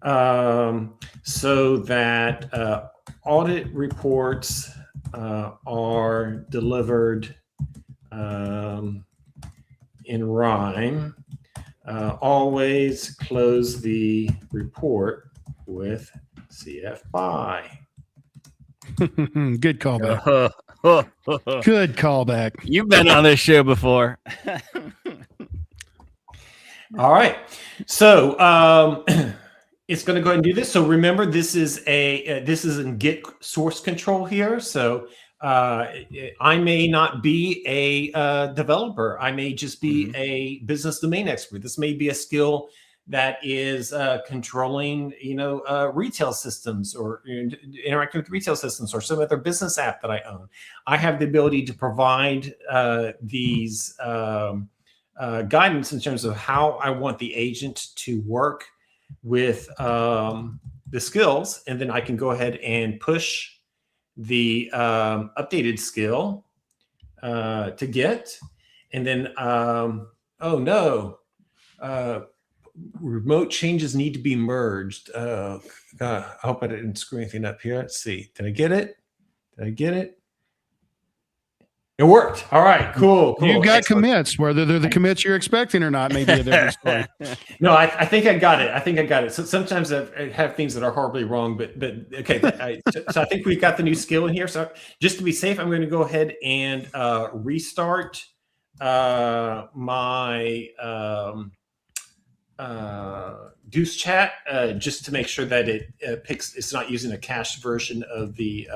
so that audit reports are delivered in rhyme. Always close the report with CF by. Good callback. Good callback. You've been on this show before. All right. So it's going to go ahead and do this. So remember, this is in Git source control here. So I may not be a developer. I may just be a business domain expert. This may be a skill that is controlling, retail systems or interacting with retail systems or some other business app that I own. I have the ability to provide these guidance in terms of how I want the agent to work with the skills, and then I can go ahead and push the updated skill to get, and then oh no, remote changes need to be merged. God, I hope I didn't screw anything up here. Let's see. Did I get it? Did I get it? It worked. All right, cool. You've got Excellent. commits, whether they're the commits you're expecting or not, maybe a different story. No, I think I got it. So sometimes I have things that are horribly wrong, but okay. So I think we've got the new skill in here. So just to be safe, I'm going to go ahead and restart my Goose Chat just to make sure that it picks. It's not using a cached version of the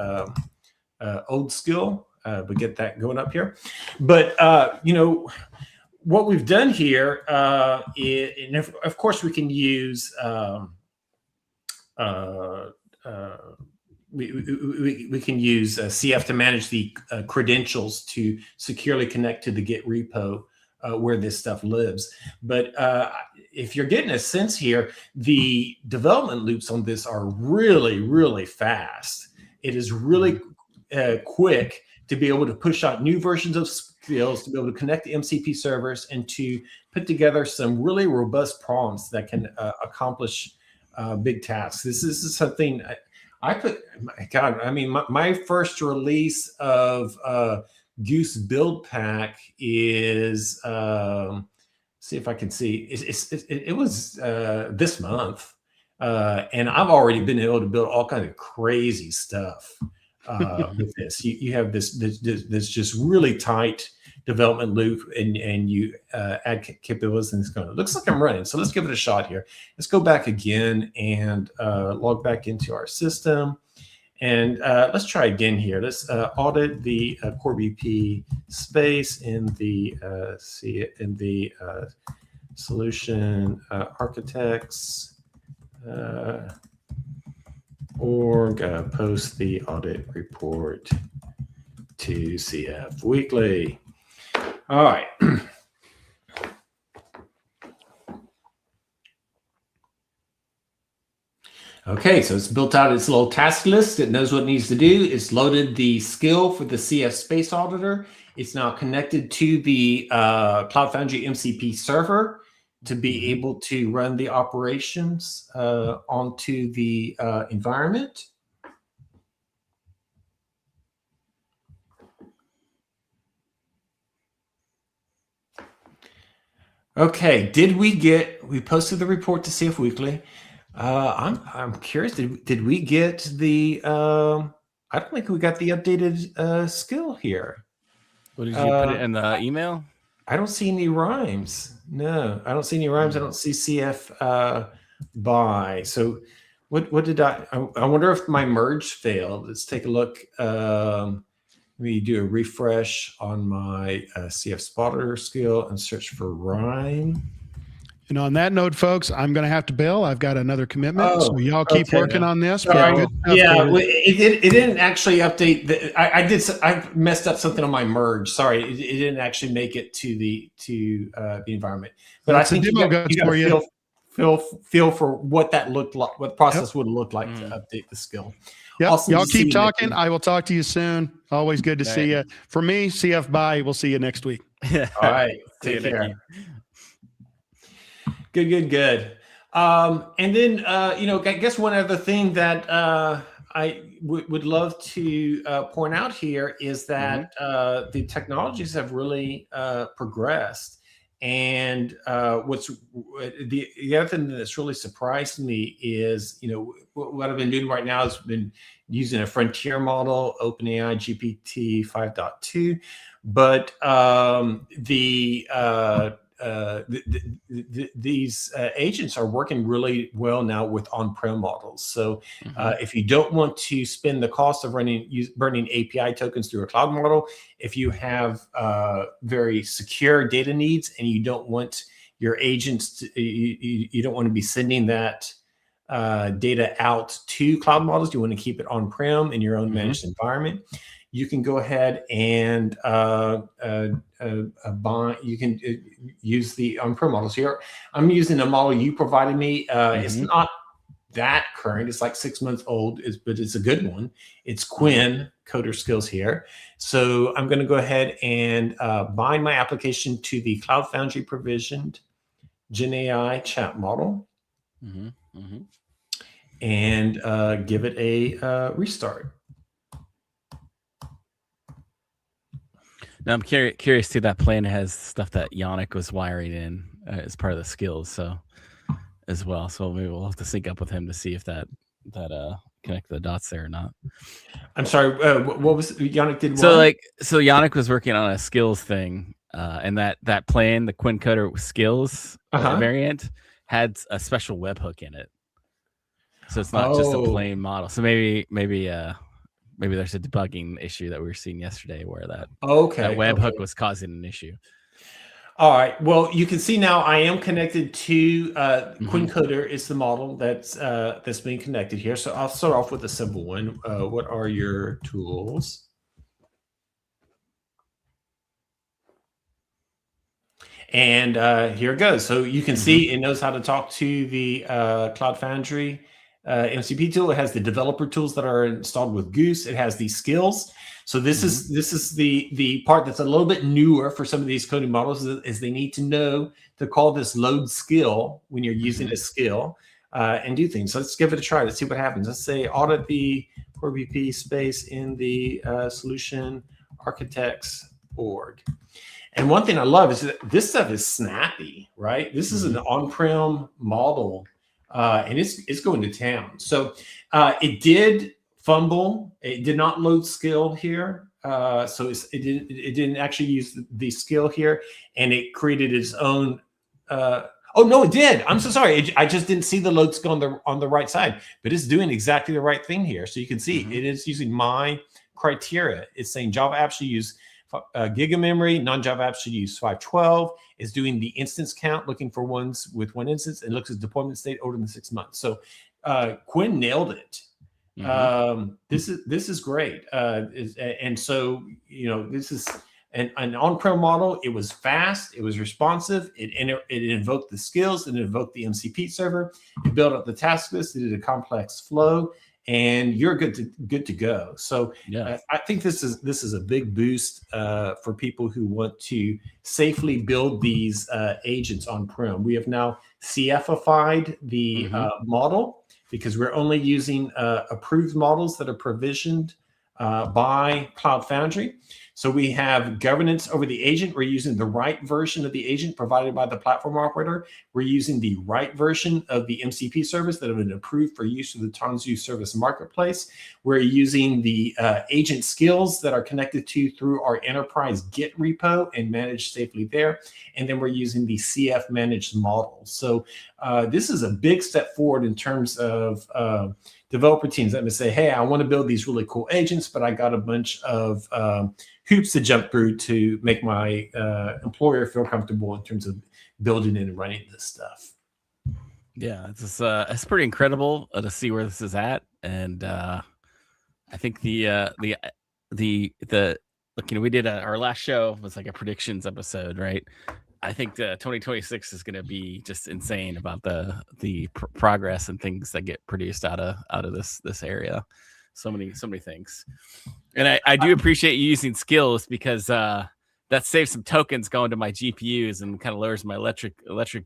old skill. We get that going up here, but what we've done here is, and of course we can use we can use CF to manage the credentials to securely connect to the Git repo where this stuff lives. But if you're getting a sense here, the development loops on this are really, really fast. It is really quick to be able to push out new versions of skills, to be able to connect the MCP servers, and to put together some really robust prompts that can accomplish big tasks. This is something I put, my God, I mean, my first release of Goose build pack is, see if I can see, it was this month. And I've already been able to build all kinds of crazy stuff. With this, you have this just really tight development loop, and you add capabilities, and it's going. It looks like I'm running, so let's give it a shot here. Let's go back again and log back into our system, and let's try again here. Let's audit the Corby P space in the solution architects. Org, post the audit report to CF Weekly. All right. Okay, so it's built out its little task list. It knows what it needs to do. It's loaded the skill for the CF Space Auditor. It's now connected to the Cloud Foundry MCP server to be able to run the operations onto the environment. Okay, we posted the report to CF Weekly. I'm curious, did we get the, I don't think we got the updated skill here. What did you put it in the email? I don't see any rhymes. No, I don't see any rhymes. I don't see CF by. So what did I wonder if my merge failed. Let's take a look. Let me do a refresh on my CF spotter skill and search for rhyme. And on that note, folks, I'm going to have to bail. I've got another commitment, so y'all keep working on this. Yeah, it didn't actually update. I messed up something on my merge. Sorry, it didn't actually make it to the environment. But I think you got to feel for what that looked like, what the process would look like to update the skill. Yeah, Awesome. Y'all keep talking. I will talk to you soon. Always good to see you. For me, CF bye. We'll see you next week. All right, take care. Good. And then, I guess one other thing that I would love to point out here is that the technologies have really progressed. And what's the other thing that's really surprised me is, what I've been doing right now has been using a frontier model, OpenAI GPT 5.2, but these agents are working really well now with on-prem models. So if you don't want to spend the cost of burning API tokens through a cloud model, if you have very secure data needs and you don't want your agents, you don't want to be sending that data out to cloud models. You want to keep it on-prem in your own managed environment. You can go ahead and you can use the on-prem models here. I'm using a model you provided me. It's not that current. It's like 6 months old, but it's a good one. It's Quinn Coder Skills here. So I'm going to go ahead and bind my application to the Cloud Foundry provisioned Gen AI chat model and give it a restart. Now I'm curious too. That plan has stuff that Yannick was wiring in as part of the skills, so as well. So maybe we'll have to sync up with him to see if that connect the dots there or not. I'm sorry. What was Yannick did? So Yannick was working on a skills thing, and that plan, the Quinn Coder skills variant, had a special webhook in it. So it's not just a plain model. So maybe there's a debugging issue that we were seeing yesterday where that webhook was causing an issue. All right. Well, you can see now I am connected to Quinn Coder is the model that's being connected here. So I'll start off with a simple one. What are your tools? And here it goes. So you can see it knows how to talk to the Cloud Foundry MCP tool. It has the developer tools that are installed with Goose. It has these skills. So this is the part that's a little bit newer for some of these coding models is they need to know to call this load skill when you're using a skill and do things. So let's give it a try. Let's see what happens. Let's say audit the Corby Page space in the solution architects org. And one thing I love is that this stuff is snappy, right? This is an on-prem model, and it's going to town. So it did fumble. It did not load skill here, so it didn't actually use the skill here, and it created its own. Oh no, it did. I'm so sorry. I just didn't see the load skill on the right side, but it's doing exactly the right thing here. So you can see it is using my criteria. It's saying Java apps should use giga memory, non-Java apps should use 512. It's doing the instance count, looking for ones with one instance, and looks at deployment state older than 6 months. So Quinn nailed it. This is great. And so, this is an on-prem model. It was fast. It was responsive. It invoked the skills. It invoked the MCP server. It built up the task list. It did a complex flow, and you're good to go. So I think this is a big boost for people who want to safely build these agents on-prem. We have now CF-ified the model, because we're only using approved models that are provisioned by Cloud Foundry. So we have governance over the agent. We're using the right version of the agent provided by the platform operator. We're using the right version of the MCP service that have been approved for use of the Tanzu service marketplace. We're using the agent skills that are connected to through our enterprise Git repo and managed safely there. And then we're using the CF managed model. So this is a big step forward in terms of developer teams that may say, hey, I want to build these really cool agents, but I got a bunch of hoops to jump through to make my employer feel comfortable in terms of building and running this stuff. Yeah, it's pretty incredible to see where this is at, and I think we did our last show was like a predictions episode, right? I think 2026 is going to be just insane about the progress and things that get produced out of this area. So many things, and I do appreciate you using skills, because that saves some tokens going to my GPUs and kind of lowers my electric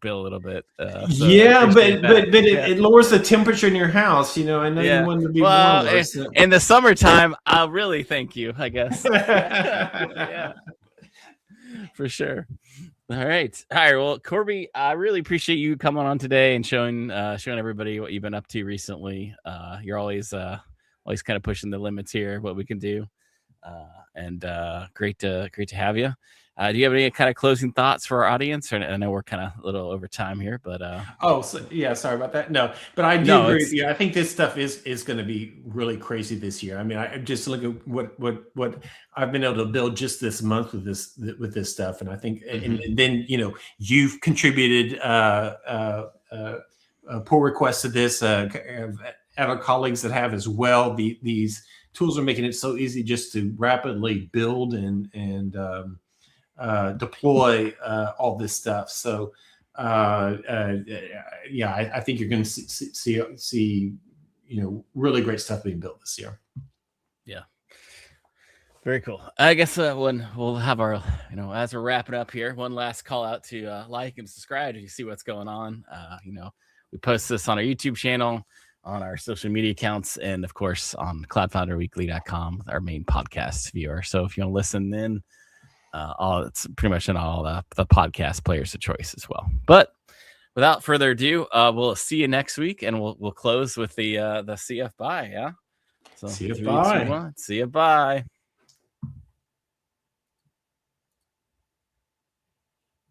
bill a little bit. But it lowers the temperature in your house. I know you want to be warmer. In the summertime, I'll really thank you, I guess. Yeah, for sure. All right. Well, Corby, I really appreciate you coming on today and showing everybody what you've been up to recently. You're always kind of pushing the limits here, what we can do. and great to have you. Do you have any kind of closing thoughts for our audience? I know we're kind of a little over time here, but sorry about that. No, but I do agree with you. I think this stuff is going to be really crazy this year. I mean, I just look at what I've been able to build just this month with this stuff, and I think, and then you've contributed pull requests to this. Other colleagues that have as well. These tools are making it so easy just to rapidly build and deploy all this stuff. So I think you're going to see really great stuff being built this year. Yeah, very cool. I guess when we'll have our as we're wrapping up here, one last call out to like and subscribe if you see what's going on. We post this on our YouTube channel, on our social media accounts, and of course on cloudfounderweekly.com, our main podcast viewer. So if you want to listen, then it's pretty much in all the podcast players of choice as well. But without further ado, we'll see you next week, and we'll close with the CF bye. Yeah. So CF bye. See you bye.